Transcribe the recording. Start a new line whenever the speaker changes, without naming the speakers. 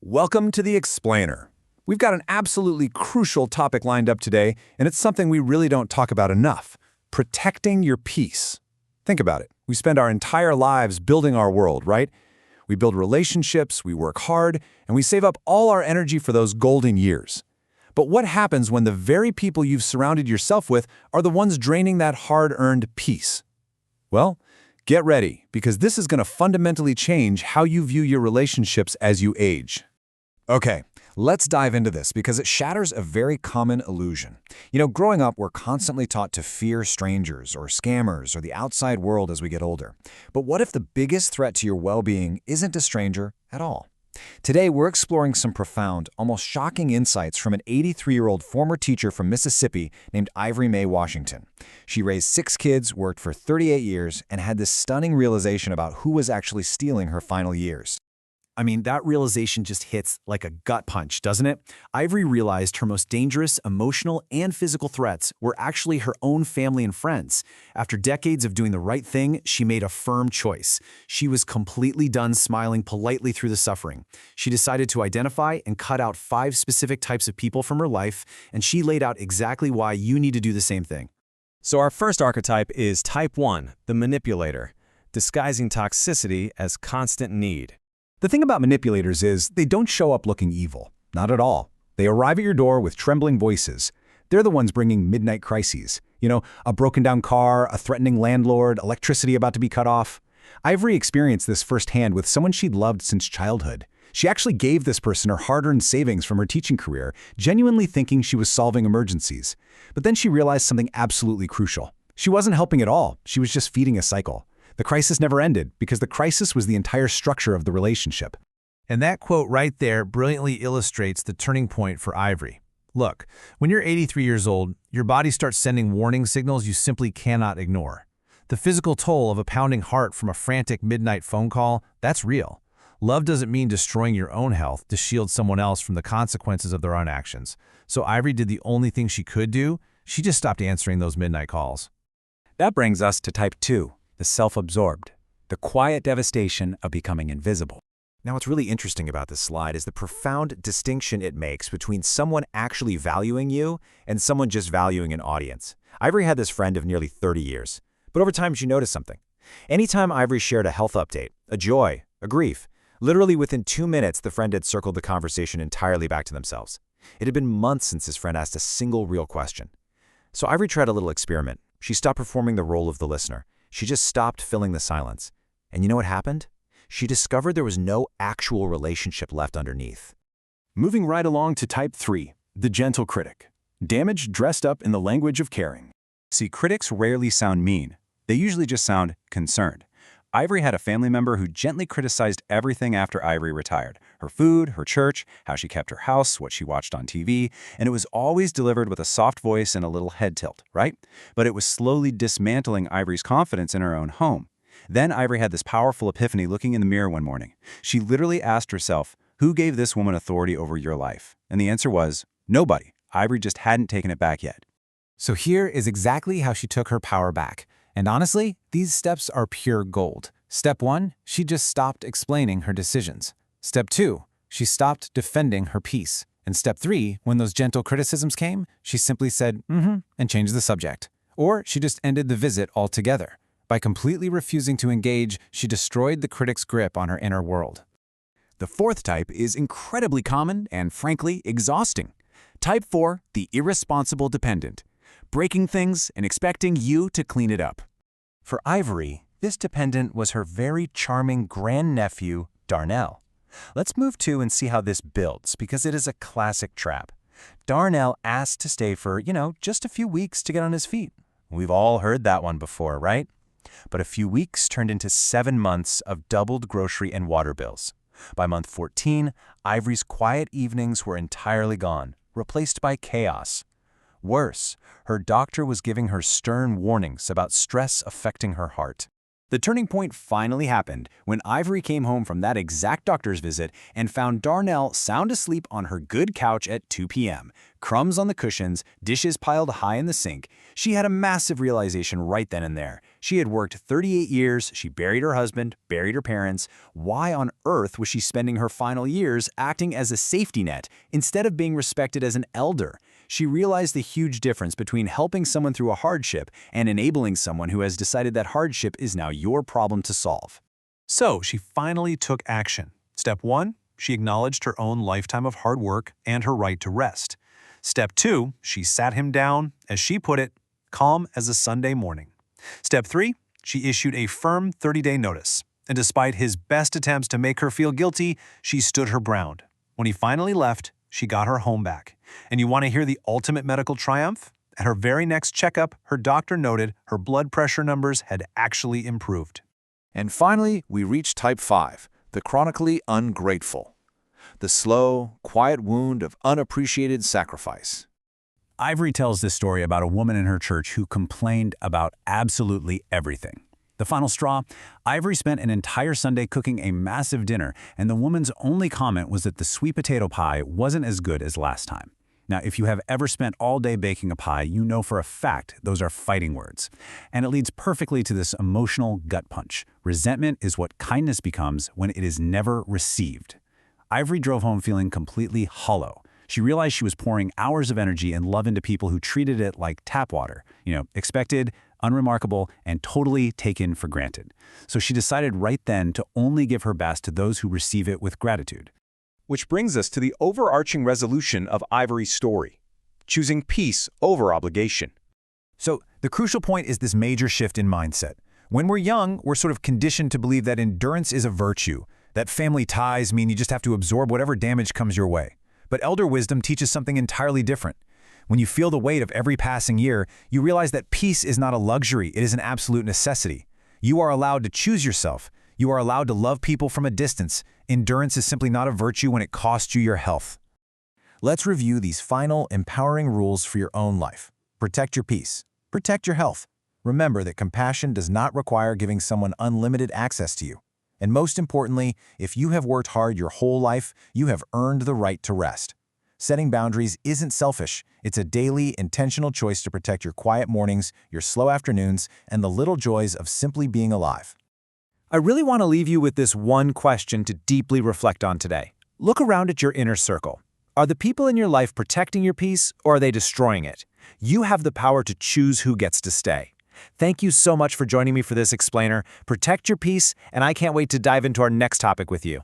Welcome to The Explainer. We've got an absolutely crucial topic lined up today, and it's something we really don't talk about enough: protecting your peace. Think about it. We spend our entire lives building our world, right? We build relationships, we work hard, and we save up all our energy for those golden years. But what happens when the very people you've surrounded yourself with are the ones draining that hard-earned peace? Well, get ready, because this is going to fundamentally change how you view your relationships as you age. Okay, let's dive into this because it shatters a very common illusion. Growing up, we're constantly taught to fear strangers or scammers or the outside world as we get older. But what if the biggest threat to your well-being isn't a stranger at all? Today, we're exploring some profound, almost shocking insights from an 83-year-old former teacher from Mississippi named Ivory Mae Washington. She raised 6 kids, worked for 38 years, and had this stunning realization about who was actually stealing her final years.
That realization just hits like a gut punch, doesn't it? Ivory realized her most dangerous emotional and physical threats were actually her own family and friends. After decades of doing the right thing, she made a firm choice. She was completely done smiling politely through the suffering. She decided to identify and cut out 5 specific types of people from her life, and she laid out exactly why you need to do the same thing.
So our first archetype is Type 1, the manipulator, disguising toxicity as constant need.
The thing about manipulators is they don't show up looking evil. Not at all. They arrive at your door with trembling voices. They're the ones bringing midnight crises. A broken-down car, a threatening landlord, electricity about to be cut off. Ivory experienced this firsthand with someone she'd loved since childhood. She actually gave this person her hard-earned savings from her teaching career, genuinely thinking she was solving emergencies. But then she realized something absolutely crucial. She wasn't helping at all. She was just feeding a cycle. The crisis never ended because the crisis was the entire structure of the relationship.
And that quote right there brilliantly illustrates the turning point for Ivory. Look, when you're 83 years old, your body starts sending warning signals you simply cannot ignore. The physical toll of a pounding heart from a frantic midnight phone call, that's real. Love doesn't mean destroying your own health to shield someone else from the consequences of their own actions. So Ivory did the only thing she could do. She just stopped answering those midnight calls.
That brings us to Type 2. The self-absorbed, the quiet devastation of becoming invisible.
Now, what's really interesting about this slide is the profound distinction it makes between someone actually valuing you and someone just valuing an audience. Ivory had this friend of nearly 30 years, but over time she noticed something. Anytime Ivory shared a health update, a joy, a grief, literally within 2 minutes the friend had circled the conversation entirely back to themselves. It had been months since his friend asked a single real question. So Ivory tried a little experiment. She stopped performing the role of the listener. She just stopped filling the silence. And you know what happened? She discovered there was no actual relationship left underneath.
Moving right along to Type 3, the gentle critic. Damage dressed up in the language of caring.
See, critics rarely sound mean. They usually just sound concerned. Ivory had a family member who gently criticized everything after Ivory retired. Her food, her church, how she kept her house, what she watched on TV, and it was always delivered with a soft voice and a little head tilt, right? But it was slowly dismantling Ivory's confidence in her own home. Then Ivory had this powerful epiphany looking in the mirror one morning. She literally asked herself, who gave this woman authority over your life? And the answer was, nobody. Ivory just hadn't taken it back yet.
So here is exactly how she took her power back. And honestly, these steps are pure gold. Step 1, she just stopped explaining her decisions. Step 2, she stopped defending her peace. And step 3, when those gentle criticisms came, she simply said, and changed the subject. Or she just ended the visit altogether. By completely refusing to engage, she destroyed the critic's grip on her inner world.
The fourth type is incredibly common and, frankly, exhausting. Type 4, the irresponsible dependent, breaking things and expecting you to clean it up.
For Ivory, this dependent was her very charming grandnephew, Darnell. Let's move to and see how this builds, because it is a classic trap. Darnell asked to stay for, just a few weeks to get on his feet. We've all heard that one before, right? But a few weeks turned into 7 months of doubled grocery and water bills. By month 14, Ivory's quiet evenings were entirely gone, replaced by chaos. Worse, her doctor was giving her stern warnings about stress affecting her heart.
The turning point finally happened when Ivory came home from that exact doctor's visit and found Darnell sound asleep on her good couch at 2 p.m.,
Crumbs on the cushions, dishes piled high in the sink. She had a massive realization right then and there. She had worked 38 years, she buried her husband, buried her parents. Why on earth was she spending her final years acting as a safety net instead of being respected as an elder? She realized the huge difference between helping someone through a hardship and enabling someone who has decided that hardship is now your problem to solve.
So she finally took action. Step 1, she acknowledged her own lifetime of hard work and her right to rest. Step 2, she sat him down, as she put it, calm as a Sunday morning. Step 3, she issued a firm 30-day notice. And despite his best attempts to make her feel guilty, she stood her ground. When he finally left, she got her home back. And you want to hear the ultimate medical triumph? At her very next checkup, her doctor noted her blood pressure numbers had actually improved.
And finally, we reach type 5, the chronically ungrateful. The slow, quiet wound of unappreciated sacrifice.
Ivory tells this story about a woman in her church who complained about absolutely everything. The final straw, Ivory spent an entire Sunday cooking a massive dinner, and the woman's only comment was that the sweet potato pie wasn't as good as last time. Now, if you have ever spent all day baking a pie, you know for a fact those are fighting words. And it leads perfectly to this emotional gut punch. Resentment is what kindness becomes when it is never received. Ivory drove home feeling completely hollow. She realized she was pouring hours of energy and love into people who treated it like tap water, expected, unremarkable, and totally taken for granted. So she decided right then to only give her best to those who receive it with gratitude.
Which brings us to the overarching resolution of Ivory's story, choosing peace over obligation.
So the crucial point is this major shift in mindset. When we're young, we're sort of conditioned to believe that endurance is a virtue, that family ties mean you just have to absorb whatever damage comes your way. But elder wisdom teaches something entirely different. When you feel the weight of every passing year, you realize that peace is not a luxury, it is an absolute necessity. You are allowed to choose yourself. You are allowed to love people from a distance. Endurance is simply not a virtue when it costs you your health.
Let's review these final, empowering rules for your own life. Protect your peace. Protect your health. Remember that compassion does not require giving someone unlimited access to you. And most importantly, if you have worked hard your whole life, you have earned the right to rest. Setting boundaries isn't selfish. It's a daily, intentional choice to protect your quiet mornings, your slow afternoons, and the little joys of simply being alive.
I really want to leave you with this one question to deeply reflect on today. Look around at your inner circle. Are the people in your life protecting your peace, or are they destroying it? You have the power to choose who gets to stay. Thank you so much for joining me for this explainer. Protect your peace, and I can't wait to dive into our next topic with you.